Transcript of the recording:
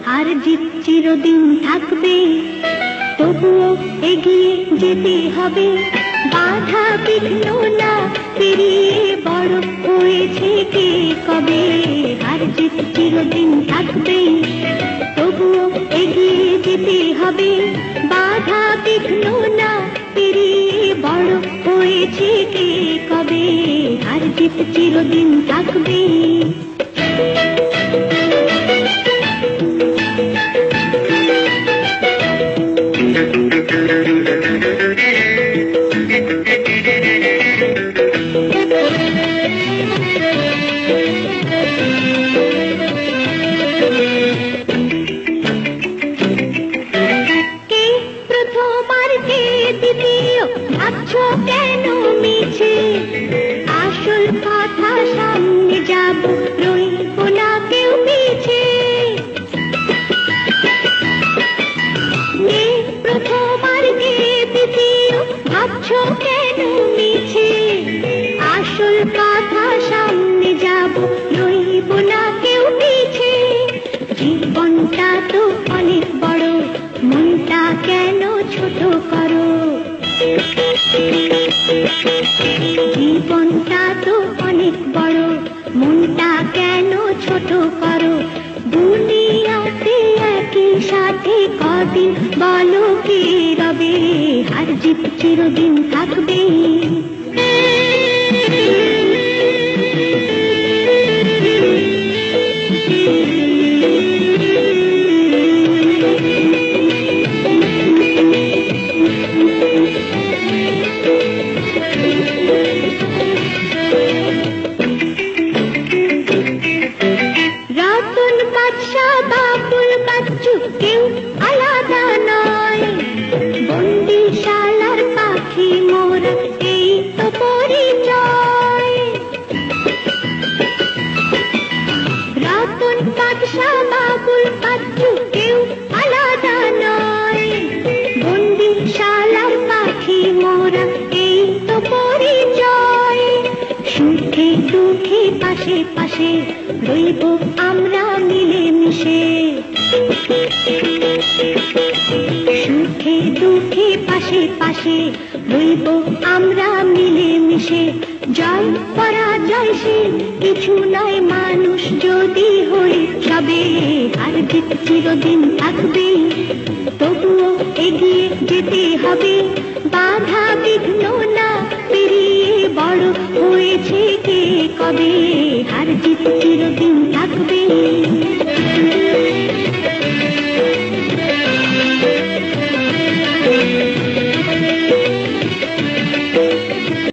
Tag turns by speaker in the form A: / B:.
A: হার জিত চিরদিন থাকবে, তবুও এগিয়ে যেতে হবে। বাধা বিঘ্ন না পেরিয়ে বড় হয়েছে কে কবে। হার জিত চিরদিন থাকবে, তবুও এগিয়ে যেতে হবে। বাধা বিঘ্ন না পেরিয়ে বড় হয়েছে কে কবে। হার জিত চিরদিন থাকবে। ভাবছো কেন মিছে, আসল কথা সামনে যাব, রইব না কেউ পিছে। প্রথম আর কে দ্বিতীয়, ভাবছো কেন মিছে, আসল কথা সামনে যাব, রইব না কেউ পিছে। জীবনটা তো অনেক বড়, মনটা কেন ছোট করো। জীবনটা তো অনেক বড়, মনটা কেন ছোট করো। দুনিয়াতে একই সাথে কদিন বলো কে রবে। হার জিত চিরদিন থাকবে। রতন বাদশা বাবুল বাচ্চু কেউ আলাদা নয়, বন্দিশালার পাখি মোরা এই তো পরিচয়। রতন বাদশা বাবুল বাচ্চু কেউ আলাদা নয়, বন্দিশালার পাখি মোরা এই তো পরিচয়। সুখে দুঃখে পাশে পাশে রইব আমরা মিলে মিশে। সুখে দুঃখে পাশে পাশে রইব আমরা মিলে মিশে। জয় পরাজয় সে কিছু নয়, মানুষ যদি হই সবে। হার জিত চিরদিন থাকবে, তবুও এগিয়ে যেতে হবে। বাধা বিঘ্ন না পেরিয়ে বড় হয়েছে কে কবে। হার জিত চিরদিন থাকবে।